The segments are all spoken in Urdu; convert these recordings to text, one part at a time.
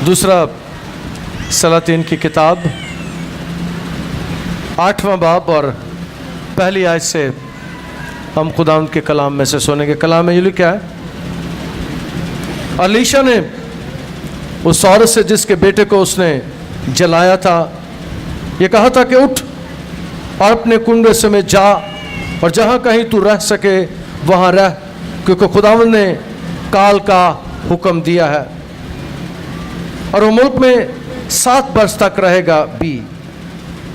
دوسرا سلاطین کی کتاب 8واں باب اور پہلی آیت سے ہم خداوند کے کلام میں سے سنیں گے۔ کلام میں یہ کیا ہے؟ الیشا نے اس عورت سے جس کے بیٹے کو اس نے جلایا تھا یہ کہا تھا کہ اٹھ اور اپنے کنبے سمیت جا اور جہاں کہیں تو رہ سکے وہاں رہ، کیونکہ خداوند نے کال کا حکم دیا ہے اور وہ ملک میں 7 برس تک رہے گا بھی۔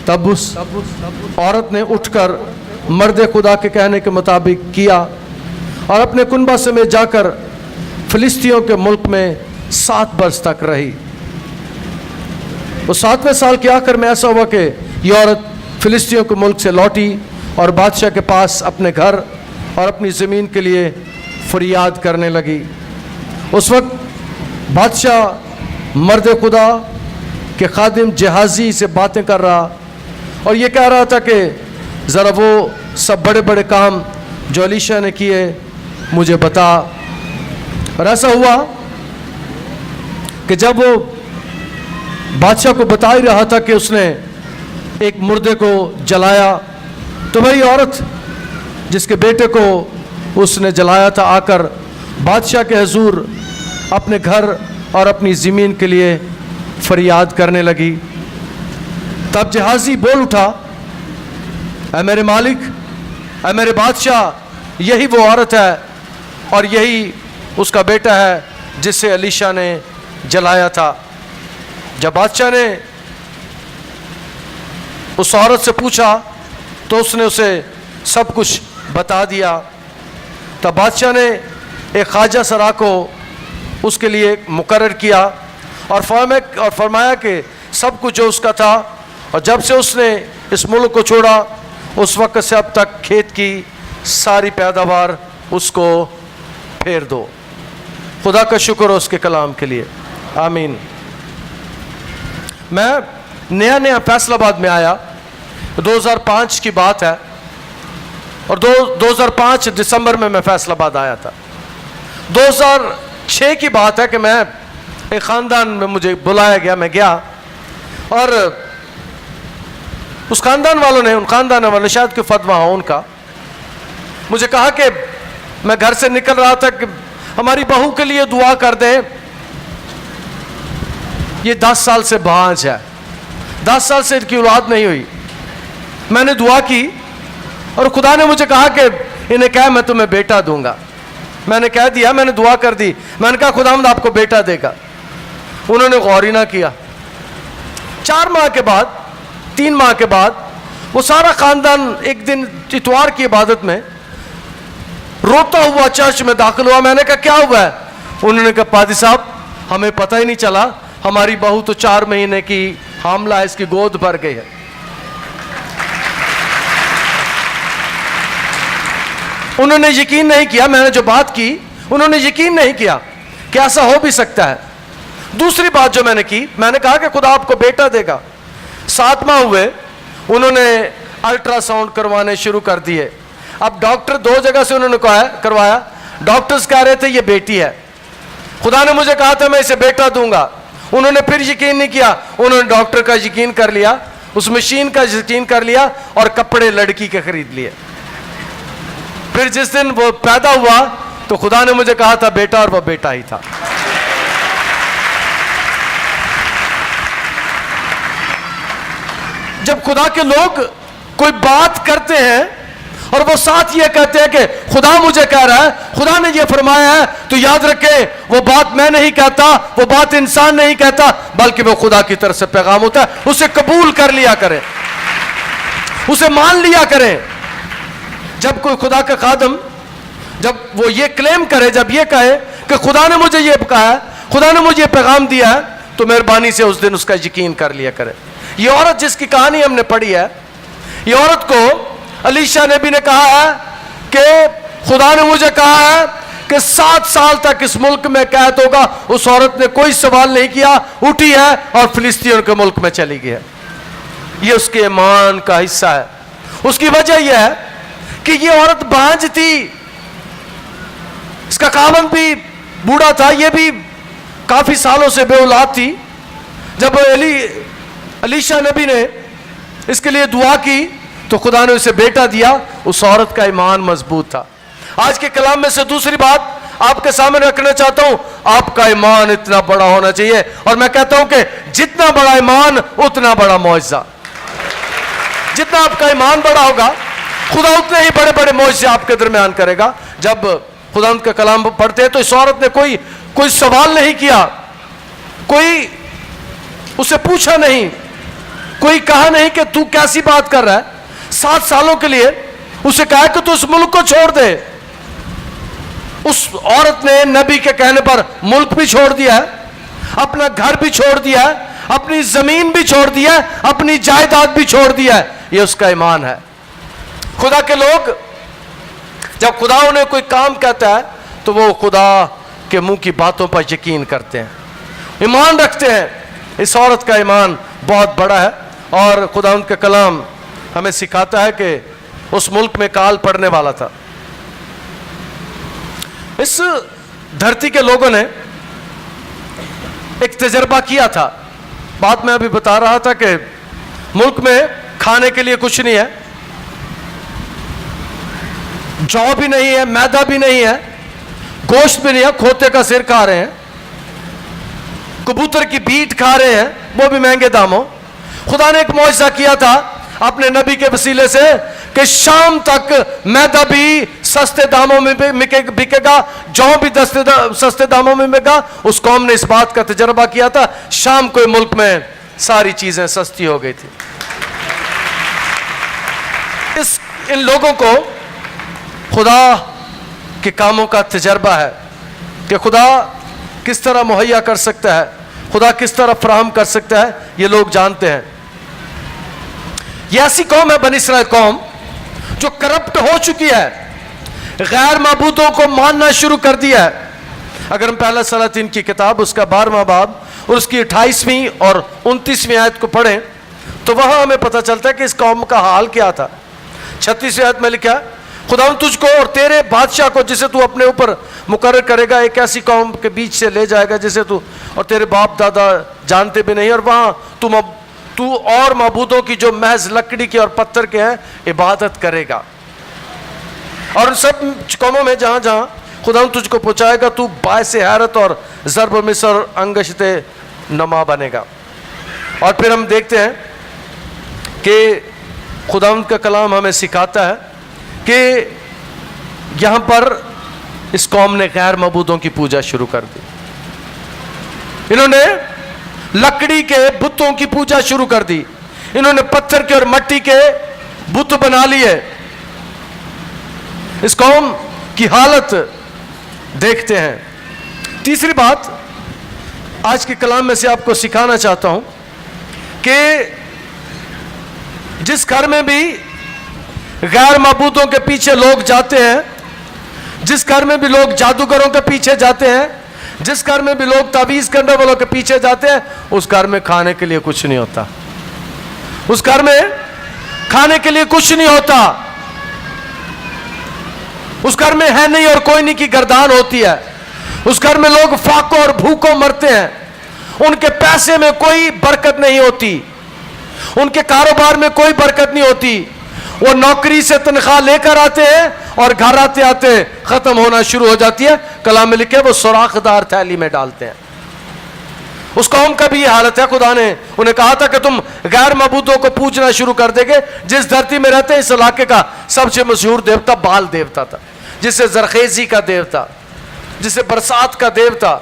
تب اس عورت نے اٹھ کر مرد خدا کے کہنے کے مطابق کیا اور اپنے کنبہ سمیت جا کر فلسطینیوں کے ملک میں 7 برس تک رہی۔ وہ 7ویں سال کے آخر میں ایسا ہوا کہ یہ عورت فلسطینیوں کے ملک سے لوٹی اور بادشاہ کے پاس اپنے گھر اور اپنی زمین کے لیے فریاد کرنے لگی۔ اس وقت بادشاہ مرد خدا کے خادم جہازی سے باتیں کر رہا اور یہ کہہ رہا تھا کہ ذرا وہ سب بڑے بڑے کام جو الیشا نے کیے مجھے بتا۔ اور ایسا ہوا کہ جب وہ بادشاہ کو بتا ہی رہا تھا کہ اس نے ایک مردے کو جلایا تو وہی عورت جس کے بیٹے کو اس نے جلایا تھا آ کر بادشاہ کے حضور اپنے گھر اور اپنی زمین کے لیے فریاد کرنے لگی۔ تب جہازی بول اٹھا، اے میرے مالک، اے میرے بادشاہ، یہی وہ عورت ہے اور یہی اس کا بیٹا ہے جس سے الیشا نے جلایا تھا۔ جب بادشاہ نے اس عورت سے پوچھا تو اس نے اسے سب کچھ بتا دیا۔ تب بادشاہ نے ایک خواجہ سرا کو اس کے لیے مقرر کیا اور فرمایا کہ سب کچھ جو اس کا تھا اور جب سے اس نے اس ملک کو چھوڑا اس وقت سے اب تک کھیت کی ساری پیداوار اس کو پھیر دو۔ خدا کا شکر ہو اس کے کلام کے لیے، آمین۔ میں نیا فیصل آباد میں آیا، 2005 کی بات ہے اور 2005 دسمبر میں فیصل آباد آیا تھا۔ 2006 کی بات ہے کہ میں ایک خاندان میں مجھے بلایا گیا، میں گیا اور اس خاندان والوں نے، ان خاندان والوں شاید کہ فتویٰ ہو ان کا، مجھے کہا کہ میں گھر سے نکل رہا تھا کہ ہماری بہو کے لیے دعا کر دیں، یہ 10 سال سے بانجھ ہے، 10 سال سے ان کی اولاد نہیں ہوئی۔ میں نے دعا کی اور خدا نے مجھے کہا کہ انہیں کہا میں تمہیں بیٹا دوں گا۔ میں نے کہہ دیا، میں نے دعا کر دی، میں نے کہا خداوند آپ کو بیٹا دے گا۔ انہوں نے غور ہی نہ کیا۔ 4 ماہ کے بعد، 3 ماہ کے بعد وہ سارا خاندان ایک دن اتوار کی عبادت میں روتا ہوا چرچ میں داخل ہوا۔ میں نے کہا کیا ہوا ہے؟ انہوں نے کہا پادری صاحب ہمیں پتہ ہی نہیں چلا، ہماری بہو تو 4 مہینے کی حاملہ ہے، اس کی گود بھر گئی ہے۔ انہوں نے یقین نہیں کیا، میں نے جو بات کی انہوں نے یقین نہیں کیا کہ ایسا ہو بھی سکتا ہے۔ دوسری بات جو میں نے کی، میں نے کہا کہ خدا آپ کو بیٹا دے گا۔ 7 ماہ ہوئے، انہوں نے الٹرا ساؤنڈ کروانے شروع کر دیے۔ اب ڈاکٹر 2 جگہ سے انہوں نے کروایا، ڈاکٹرز کہہ رہے تھے یہ بیٹی ہے۔ خدا نے مجھے کہا تھا میں اسے بیٹا دوں گا۔ انہوں نے پھر یقین نہیں کیا، انہوں نے ڈاکٹر کا یقین کر لیا، اس مشین کا یقین کر لیا اور کپڑے لڑکی کے خرید لیے۔ پھر جس دن وہ پیدا ہوا تو خدا نے مجھے کہا تھا بیٹا، اور وہ بیٹا ہی تھا۔ جب خدا کے لوگ کوئی بات کرتے ہیں اور وہ ساتھ یہ کہتے ہیں کہ خدا مجھے کہہ رہا ہے، خدا نے یہ فرمایا ہے، تو یاد رکھے وہ بات میں نہیں کہتا، وہ بات انسان نہیں کہتا، بلکہ وہ خدا کی طرف سے پیغام ہوتا ہے۔ اسے قبول کر لیا کریں، اسے مان لیا کریں۔ جب کوئی خدا کا خادم جب وہ یہ کلیم کرے، جب یہ کہے کہ خدا نے مجھے یہ کہا ہے، خدا نے مجھے یہ پیغام دیا ہے، تو مہربانی سے اس دن اس کا یقین کر لیا کرے۔ یہ عورت جس کی کہانی ہم نے پڑھی ہے، یہ عورت کو الیشا نبی نے کہا ہے کہ خدا نے مجھے کہا ہے کہ 7 سال تک اس ملک میں قید ہوگا۔ اس عورت نے کوئی سوال نہیں کیا، اٹھی ہے اور فلسطینیوں کے ملک میں چلی گئی ہے۔ یہ اس کے ایمان کا حصہ ہے۔ اس کی وجہ یہ ہے کہ یہ عورت بانجھ تھی، اس کا خاوند بھی بوڑھا تھا، یہ بھی کافی سالوں سے بے اولاد تھی. جب علیشا نبی نے اس کے لیے دعا کی تو خدا نے اسے بیٹا دیا. اس عورت کا ایمان مضبوط تھا. آج کے کلام میں سے دوسری بات آپ کے سامنے رکھنا چاہتا ہوں, آپ کا ایمان اتنا بڑا ہونا چاہیے. اور میں کہتا ہوں کہ جتنا بڑا ایمان اتنا بڑا معجزہ. جتنا آپ کا ایمان بڑا ہوگا خدا اتنے ہی بڑے بڑے معجزے آپ کے درمیان کرے گا. جب خدا ان کا کلام پڑھتے ہیں تو اس عورت نے کوئی سوال نہیں کیا, کوئی اسے پوچھا نہیں, کوئی کہا نہیں کہ تو کیسی بات کر رہا ہے. 7 سالوں کے لیے اسے کہا کہ تو اس ملک کو چھوڑ دے. اس عورت نے نبی کے کہنے پر ملک بھی چھوڑ دیا ہے, اپنا گھر بھی چھوڑ دیا ہے, اپنی زمین بھی چھوڑ دیا ہے, اپنی جائیداد بھی چھوڑ دیا ہے. یہ اس کا ایمان ہے. خدا کے لوگ جب خدا انہیں کوئی کام کہتا ہے تو وہ خدا کے منہ کی باتوں پر یقین کرتے ہیں, ایمان رکھتے ہیں. اس عورت کا ایمان بہت بڑا ہے اور خدا ان کا کلام ہمیں سکھاتا ہے کہ اس ملک میں کال پڑنے والا تھا. اس دھرتی کے لوگوں نے ایک تجربہ کیا تھا. بات میں ابھی بتا رہا تھا کہ ملک میں کھانے کے لیے کچھ نہیں ہے, جو بھی نہیں ہے, میدا بھی نہیں ہے, گوشت بھی نہیں ہے, کھوتے کا سر کھا رہے ہیں, کبوتر کی بیٹ کھا رہے ہیں, وہ بھی مہنگے داموں. خدا نے ایک معجزہ کیا تھا اپنے نبی کے وسیلے سے کہ شام تک میدا بھی سستے داموں میں بکے گا, جو بھی سستے داموں میں بکے گا. اس قوم نے اس بات کا تجربہ کیا تھا. شام کو ملک میں ساری چیزیں سستی ہو گئی تھی. ان لوگوں کو خدا کے کاموں کا تجربہ ہے کہ خدا کس طرح مہیا کر سکتا ہے, خدا کس طرح فراہم کر سکتا ہے, یہ لوگ جانتے ہیں. یہ ایسی قوم ہے بنی اسرائیل قوم جو کرپٹ ہو چکی ہے, غیر معبودوں کو ماننا شروع کر دیا ہے. اگر ہم پہلا سلاطین کی کتاب اس کا 12واں باب اور اس کی 28ویں اور 29ویں آیت کو پڑھیں تو وہاں ہمیں پتہ چلتا ہے کہ اس قوم کا حال کیا تھا. 36ویں آیت میں لکھا ہے, خداوند تجھ کو اور تیرے بادشاہ کو جسے تو اپنے اوپر مقرر کرے گا ایک ایسی قوم کے بیچ سے لے جائے گا جسے تو اور تیرے باپ دادا جانتے بھی نہیں, اور وہاں تو اور معبودوں کی جو محض لکڑی کے اور پتھر کے ہیں عبادت کرے گا. اور ان سب قوموں میں جہاں جہاں خداوند تجھ کو پہنچائے گا تو باعث حیرت اور ضرب مصر انگشت نما بنے گا. اور پھر ہم دیکھتے ہیں کہ خداوند کا کلام ہمیں سکھاتا ہے کہ یہاں پر اس قوم نے غیر معبودوں کی پوجا شروع کر دی. انہوں نے لکڑی کے بتوں کی پوجا شروع کر دی, انہوں نے پتھر کے اور مٹی کے بت بنا لیے. اس قوم کی حالت دیکھتے ہیں. تیسری بات آج کے کلام میں سے آپ کو سکھانا چاہتا ہوں کہ جس گھر میں بھی غیر معبودوں کے پیچھے لوگ جاتے ہیں, جس گھر میں بھی لوگ جادوگروں کے پیچھے جاتے ہیں, جس گھر میں بھی لوگ تعویذ کرنے والوں کے پیچھے جاتے ہیں, اس گھر میں کھانے کے لیے کچھ نہیں ہوتا. اس گھر میں کھانے کے لیے کچھ نہیں ہوتا. اس گھر میں ہے نہیں اور کوئی نہیں کی گردان ہوتی ہے. اس گھر میں لوگ فاقوں اور بھوکوں مرتے ہیں. ان کے پیسے میں کوئی برکت نہیں ہوتی, ان کے کاروبار میں کوئی برکت نہیں ہوتی. وہ نوکری سے تنخواہ لے کر آتے ہیں اور گھر آتے آتے ختم ہونا شروع ہو جاتی ہے. کلام میں لکھے وہ سوراخ دار تھیلی میں ڈالتے ہیں. اس قوم کا بھی یہ حالت ہے. خدا نے انہیں کہا تھا کہ تم غیر معبودوں کو پوجنا شروع کر دے گے. جس دھرتی میں رہتے ہیں اس علاقے کا سب سے مشہور دیوتا بال دیوتا تھا, جسے زرخیزی کا دیوتا, جسے برسات کا دیوتا,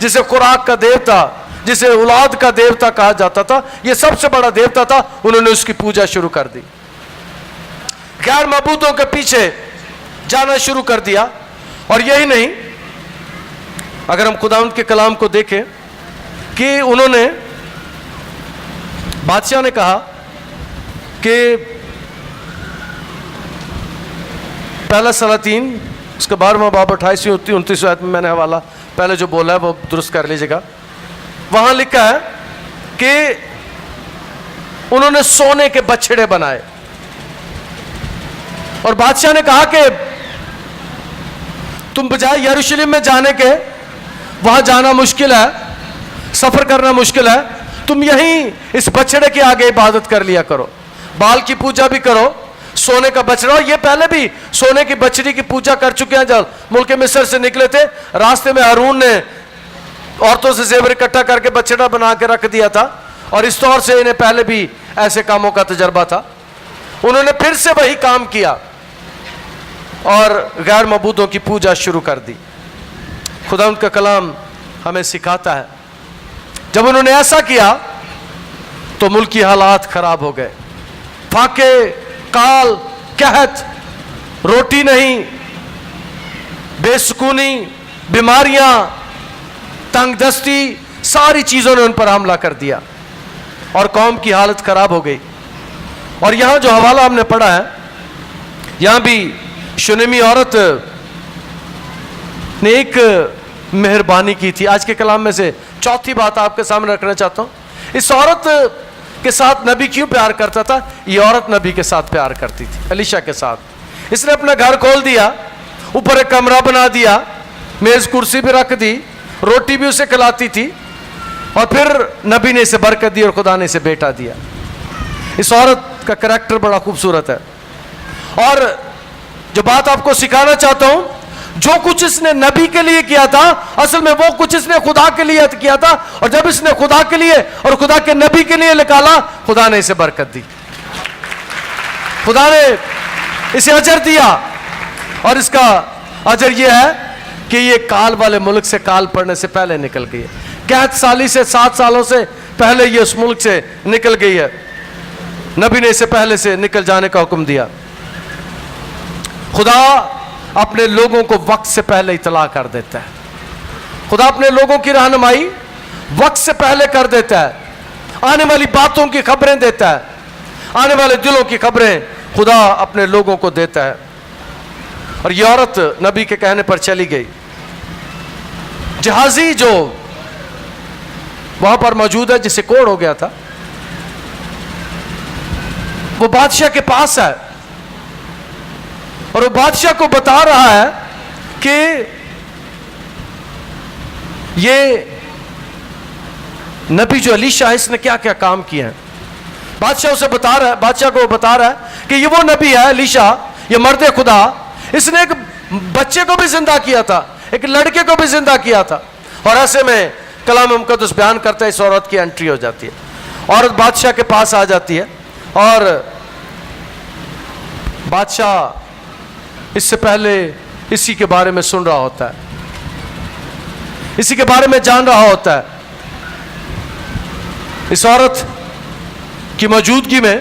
جسے خوراک کا دیوتا, جسے اولاد کا دیوتا کہا جاتا تھا. یہ سب سے بڑا دیوتا تھا. انہوں نے اس کی پوجا شروع کر دی, غیر معبودوں کے پیچھے جانا شروع کر دیا. اور یہی نہیں, اگر ہم خداوند کے کلام کو دیکھیں کہ انہوں نے, بادشاہ نے کہا کہ پہلا سلاطین اس کا 12واں باب 28ویں 29ویں آیت میں میں نے حوالہ پہلے جو بولا ہے وہ درست کر لیجیے گا. وہاں لکھا ہے کہ انہوں نے سونے کے بچھڑے بنائے اور بادشاہ نے کہا کہ تم بجائے یروشلم میں جانے کے, وہاں جانا مشکل ہے, سفر کرنا مشکل ہے، تم یہیں اس بچڑے کے آگے عبادت کر لیا کرو، بال کی پوجا بھی کرو، سونے کا بچڑا. یہ پہلے بھی سونے کی بچڑی کی پوجا کر چکے ہیں. جب ملک مصر سے نکلے تھے راستے میں ہارون نے عورتوں سے زیور اکٹھا کر کے بچڑا بنا کے رکھ دیا تھا، اور اس طور سے انہیں پہلے بھی ایسے کاموں کا تجربہ تھا. انہوں نے پھر سے وہی کام کیا اور غیر معبودوں کی پوجا شروع کر دی. خدا ان کا کلام ہمیں سکھاتا ہے جب انہوں نے ایسا کیا تو ملکی حالات خراب ہو گئے. پھاکے، کال، قحط، روٹی نہیں، بے سکونی، بیماریاں، تنگ دستی، ساری چیزوں نے ان پر حملہ کر دیا اور قوم کی حالت خراب ہو گئی. اور یہاں جو حوالہ ہم نے پڑھا ہے، یہاں بھی شنیمی عورت نے ایک مہربانی کی تھی. آج کے کلام میں سے چوتھی بات آپ کے سامنے رکھنا چاہتا ہوں. اس عورت کے ساتھ نبی کیوں پیار کرتا تھا؟ یہ عورت نبی کے ساتھ پیار کرتی تھی، الیشا کے ساتھ. اس نے اپنا گھر کھول دیا، اوپر ایک کمرہ بنا دیا، میز کرسی بھی رکھ دی، روٹی بھی اسے کھلاتی تھی، اور پھر نبی نے اسے برکت دی اور خدا نے اسے بیٹا دیا. اس عورت کا کریکٹر بڑا خوبصورت ہے. اور جو بات آپ کو سکھانا چاہتا ہوں، جو کچھ اس نے نبی کے لیے کیا تھا اصل میں وہ کچھ اس نے خدا کے لیے کیا تھا، اور جب اس نے خدا کے لیے اور خدا کے نبی کے لیے نکالا، خدا نے اسے برکت دی، خدا نے اسے اجر دیا. اور اس کا اجر یہ ہے کہ یہ کال والے ملک سے کال پڑنے سے پہلے نکل گئی ہے. قحط سالی سے 7 سالوں سے پہلے یہ اس ملک سے نکل گئی ہے. نبی نے اسے پہلے سے نکل جانے کا حکم دیا. خدا اپنے لوگوں کو وقت سے پہلے اطلاع کر دیتا ہے. خدا اپنے لوگوں کی رہنمائی وقت سے پہلے کر دیتا ہے. آنے والی باتوں کی خبریں دیتا ہے، آنے والے دلوں کی خبریں خدا اپنے لوگوں کو دیتا ہے. اور یہ عورت نبی کے کہنے پر چلی گئی. جہازی جو وہاں پر موجود ہے، جسے کوڑ ہو گیا تھا، وہ بادشاہ کے پاس ہے اور وہ بادشاہ کو بتا رہا ہے کہ یہ نبی جو الیشا ہے اس نے کیا کیا کام کیے ہیں. بادشاہ اسے بتا رہا ہے، بادشاہ کو بتا رہا ہے کہ یہ وہ نبی ہے الیشا، یہ مرد خدا، اس نے ایک بچے کو بھی زندہ کیا تھا، ایک لڑکے کو بھی زندہ کیا تھا. اور ایسے میں کلام مقدس بیان کرتا ہے اس عورت کی انٹری ہو جاتی ہے. عورت بادشاہ کے پاس آ جاتی ہے اور بادشاہ اس سے پہلے اسی کے بارے میں سن رہا ہوتا ہے، اسی کے بارے میں جان رہا ہوتا ہے. اس عورت کی موجودگی میں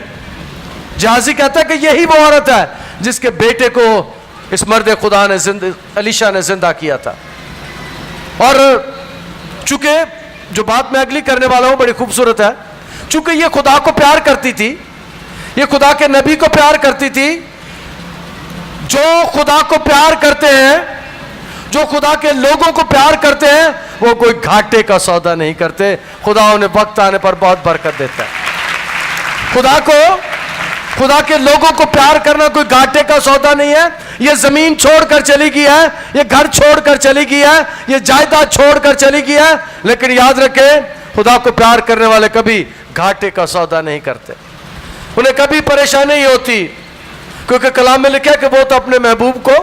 جہازی کہتا ہے کہ یہی وہ عورت ہے جس کے بیٹے کو اس مرد خدا نے الیشا نے زندہ کیا تھا. اور چونکہ جو بات میں اگلی کرنے والا ہوں بڑی خوبصورت ہے، چونکہ یہ خدا کو پیار کرتی تھی، یہ خدا کے نبی کو پیار کرتی تھی. جو خدا کو پیار کرتے ہیں، جو خدا کے لوگوں کو پیار کرتے ہیں، وہ کوئی گھاٹے کا سودا نہیں کرتے. خدا انہیں وقت آنے پر بہت برکت دیتا ہے. خدا کے لوگوں کو پیار کرنا کوئی گھاٹے کا سودا نہیں ہے. یہ زمین چھوڑ کر چلی گئی ہے، یہ گھر چھوڑ کر چلی گئی ہے، یہ جائیداد چھوڑ کر چلی گئی ہے، لیکن یاد رکھیں خدا کو پیار کرنے والے کبھی گھاٹے کا سودا نہیں کرتے. انہیں کبھی پریشانی نہیں ہوتی، کیونکہ کلام میں لکھا ہے کہ وہ تو اپنے محبوب کو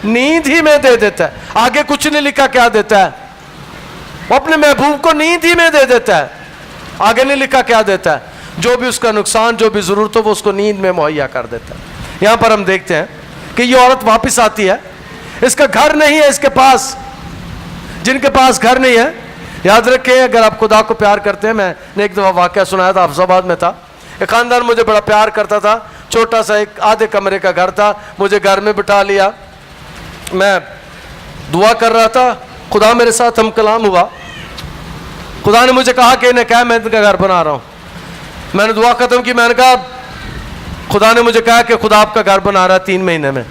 نیند ہی میں دے دیتا ہے. آگے کچھ نہیں لکھا کیا دیتا ہے، وہ اپنے محبوب کو نیند ہی میں دے دیتا ہے. آگے نہیں لکھا کیا دیتا ہے، جو بھی اس کا نقصان، جو بھی ضرورت ہو وہ اس کو نیند میں مہیا کر دیتا ہے. یہاں پر ہم دیکھتے ہیں کہ یہ عورت واپس آتی ہے، اس کا گھر نہیں ہے اس کے پاس. جن کے پاس گھر نہیں ہے، یاد رکھیں اگر آپ خدا کو پیار کرتے ہیں، میں نے ایک دفعہ واقعہ سنایا تھا، حفظ آباد میں تھا. ایک خاندان مجھے بڑا پیار کرتا تھا، چھوٹا سا ایک آدھے کمرے کا گھر تھا. مجھے گھر میں بٹھا لیا، میں دعا کر رہا تھا، خدا میرے ساتھ ہم کلام ہوا. خدا نے مجھے کہا کہ انہیں کہا میں ان کا گھر بنا رہا ہوں. میں نے دعا ختم کی، میں نے کہا خدا نے مجھے کہا کہ خدا آپ کا گھر بنا رہا ہے 3 مہینے میں.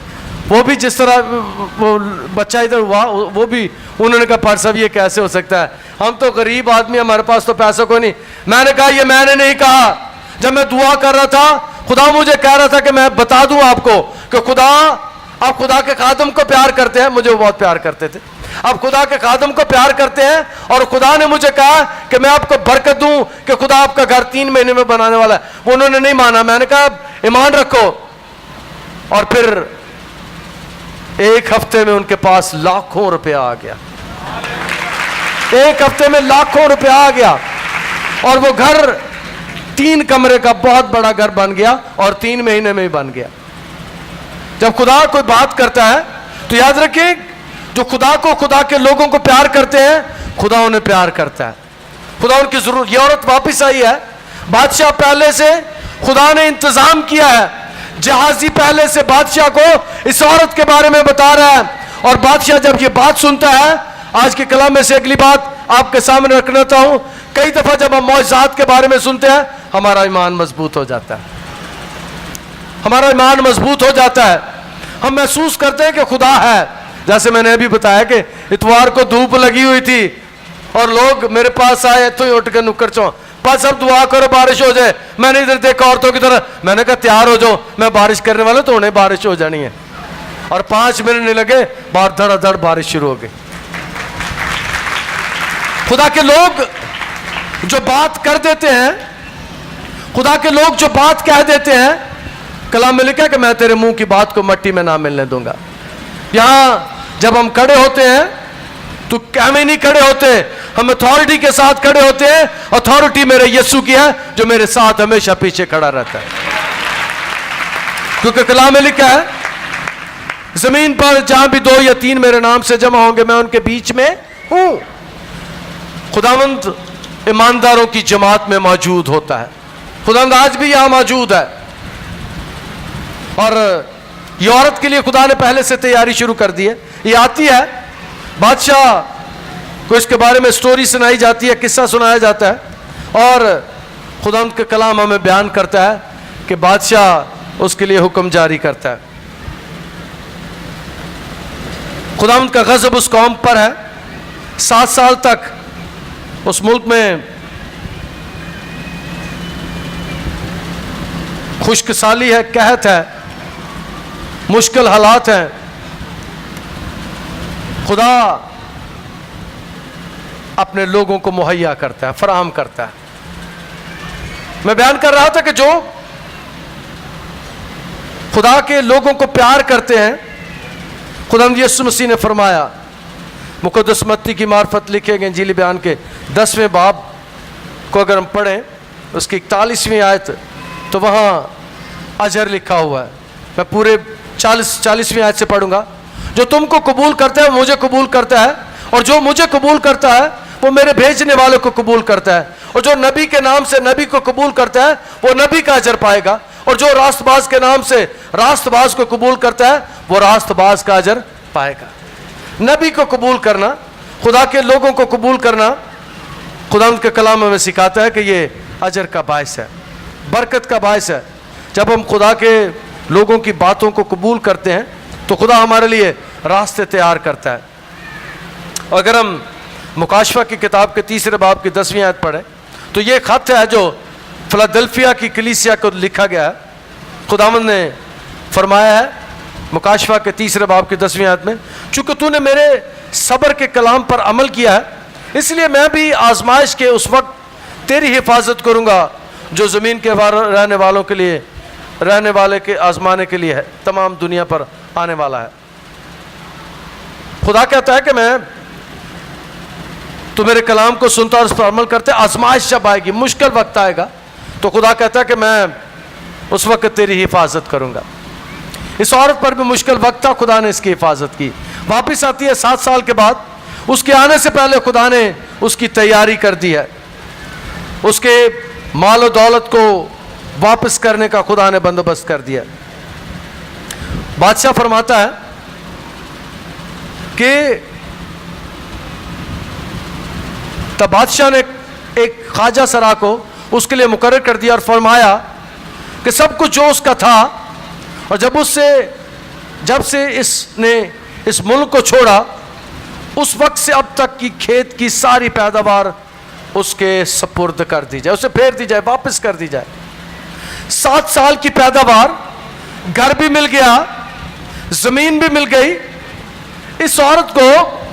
وہ بھی جس طرح وہ بچہ ادھر ہوا، وہ بھی انہوں نے کہا پر صاحب یہ کیسے ہو سکتا ہے، ہم تو غریب آدمی، ہمارے پاس تو پیسہ کوئی نہیں. میں نے کہا یہ میں نے نہیں کہا، جب میں دعا کر رہا تھا خدا مجھے کہہ رہا تھا کہ میں بتا دوں آپ کو کہ آپ خدا کے خادم کو پیار کرتے ہیں. مجھے وہ بہت پیار کرتے تھے. آپ خدا کے خادم کو پیار کرتے ہیں اور خدا نے مجھے کہا کہ میں آپ کو برکت دوں کہ خدا آپ کا گھر 3 مہینے میں بنانے والا ہے. وہ انہوں نے نہیں مانا. میں نے کہا ایمان رکھو. اور پھر 1 ہفتے میں ان کے پاس لاکھوں روپیہ آ گیا. 1 ہفتے میں لاکھوں روپیہ آ گیا اور وہ گھر 3 کمرے کا بہت بڑا گھر بن گیا اور 3 مہینے میں ہی بن گیا. جب خدا کوئی بات کرتا ہے تو یاد رکھیں, جو خدا کو, خدا کے لوگوں کو پیار کرتے ہیں, خدا انہیں پیار کرتا ہے. خدا ان کی ضرورت. یہ عورت واپس آئی ہے. بادشاہ پہلے سے خدا نے انتظام کیا ہے. جہازی پہلے سے بادشاہ کو اس عورت کے بارے میں بتا رہا ہے, اور بادشاہ جب یہ بات سنتا ہے, آج کے کلام میں سے اگلی بات آپ کے سامنے رکھنا چاہتا ہوں. کئی دفعہ جب ہم معجزات کے بارے میں سنتے ہیں, ہمارا ایمان مضبوط ہو جاتا ہے. ہمارا ایمان مضبوط ہو جاتا ہے. ہم محسوس کرتے ہیں کہ خدا ہے. جیسے میں نے ابھی بتایا کہ اتوار کو دھوپ لگی ہوئی تھی اور لوگ میرے پاس آئے تو ہی اٹھ کے نکر چوں, پاس اب دعا کرو بارش ہو جائے. میں نے ادھر دیکھا عورتوں کی طرح, میں نے کہا تیار ہو جاؤ, میں بارش کرنے والا تو انہیں بارش ہو جانی ہے. اور 5 منٹ نہیں لگے, باہر دھڑا دھڑ بارش شروع ہو گئی. خدا کے لوگ جو بات کر دیتے ہیں, خدا کے لوگ جو بات کہہ دیتے ہیں, کلام میں لکھا کہ میں تیرے منہ کی بات کو مٹی میں نہ ملنے دوں گا. یہاں جب ہم کھڑے ہوتے ہیں تو ہمیں نہیں کھڑے ہوتے, ہم اتھارٹی کے ساتھ کھڑے ہوتے ہیں. اتھارٹی میرے یسوع کی ہے جو میرے ساتھ ہمیشہ پیچھے کھڑا رہتا ہے. کیونکہ کلام میں لکھا ہے زمین پر جہاں بھی 2 یا 3 میرے نام سے جمع ہوں گے میں ان کے بیچ میں ہوں. خداوند ایمانداروں کی جماعت میں موجود ہوتا ہے. خداوند آج بھی یہاں موجود ہے. اور یہ عورت کے لیے خدا نے پہلے سے تیاری شروع کر دی ہے. یہ آتی ہے, بادشاہ کو اس کے بارے میں سٹوری سنائی جاتی ہے, قصہ سنایا جاتا ہے, اور خداوند کا کلام ہمیں بیان کرتا ہے کہ بادشاہ اس کے لیے حکم جاری کرتا ہے. خداوند کا غضب اس قوم پر ہے. 7 سال تک اس ملک میں خشک سالی ہے, قحط ہے, مشکل حالات ہیں. خدا اپنے لوگوں کو مہیا کرتا ہے, فراہم کرتا ہے. میں بیان کر رہا تھا کہ جو خدا کے لوگوں کو پیار کرتے ہیں, خداوند یسوع مسیح نے فرمایا, مقدس متی کی معرفت لکھے گئے انجیل بیان کے 10ویں باب کو اگر ہم پڑھیں, اس کی 41ویں آیت, تو وہاں اجر لکھا ہوا ہے. میں پورے 40ویں آیت سے پڑھوں گا. جو تم کو قبول کرتا ہے وہ مجھے قبول کرتا ہے, اور جو مجھے قبول کرتا ہے وہ میرے بھیجنے والے کو قبول کرتا ہے, اور جو نبی کے نام سے نبی کو قبول کرتا ہے وہ نبی کا اجر پائے گا, اور جو راست باز کے نام سے راست باز کو قبول کرتا ہے وہ راست باز کا اجر پائے گا. نبی کو قبول کرنا, خدا کے لوگوں کو قبول کرنا, خدا ان کے کلام ہمیں سکھاتا ہے کہ یہ اجر کا باعث ہے, برکت کا باعث ہے. جب ہم خدا کے لوگوں کی باتوں کو قبول کرتے ہیں تو خدا ہمارے لیے راستے تیار کرتا ہے. اگر ہم مکاشفہ کی کتاب کے 3 باب کی 10ویں آیت پڑھیں تو یہ خط ہے جو فلادلفیا کی کلیسیا کو لکھا گیا ہے. خداوند نے فرمایا ہے مکاشفہ کے 3 باب کی 10ویں آیت میں, چونکہ تو نے میرے صبر کے کلام پر عمل کیا ہے اس لیے میں بھی آزمائش کے اس وقت تیری حفاظت کروں گا جو زمین کے رہنے والوں کے لیے, رہنے والے کے آزمانے کے لیے ہے, تمام دنیا پر آنے والا ہے. خدا کہتا ہے کہ میں تو میرے کلام کو سنتا اور اس پر عمل کرتے, آزمائش جب آئے گی, مشکل وقت آئے گا, تو خدا کہتا ہے کہ میں اس وقت تیری حفاظت کروں گا. اس عورت پر بھی مشکل وقت تھا, خدا نے اس کی حفاظت کی. واپس آتی ہے 7 سال کے بعد. اس کے آنے سے پہلے خدا نے اس کی تیاری کر دی ہے. اس کے مال و دولت کو واپس کرنے کا خدا نے بندوبست کر دیا. بادشاہ فرماتا ہے کہ تب بادشاہ نے ایک خواجہ سرا کو اس کے لیے مقرر کر دیا اور فرمایا کہ سب کچھ جو اس کا تھا, اور جب سے اس نے اس ملک کو چھوڑا اس وقت سے اب تک کی کھیت کی ساری پیداوار اس کے سپرد کر دی جائے, اسے پھیر دی جائے, واپس کر دی جائے. 7 سال کی پیداوار, گھر بھی مل گیا, زمین بھی مل گئی. اس عورت کو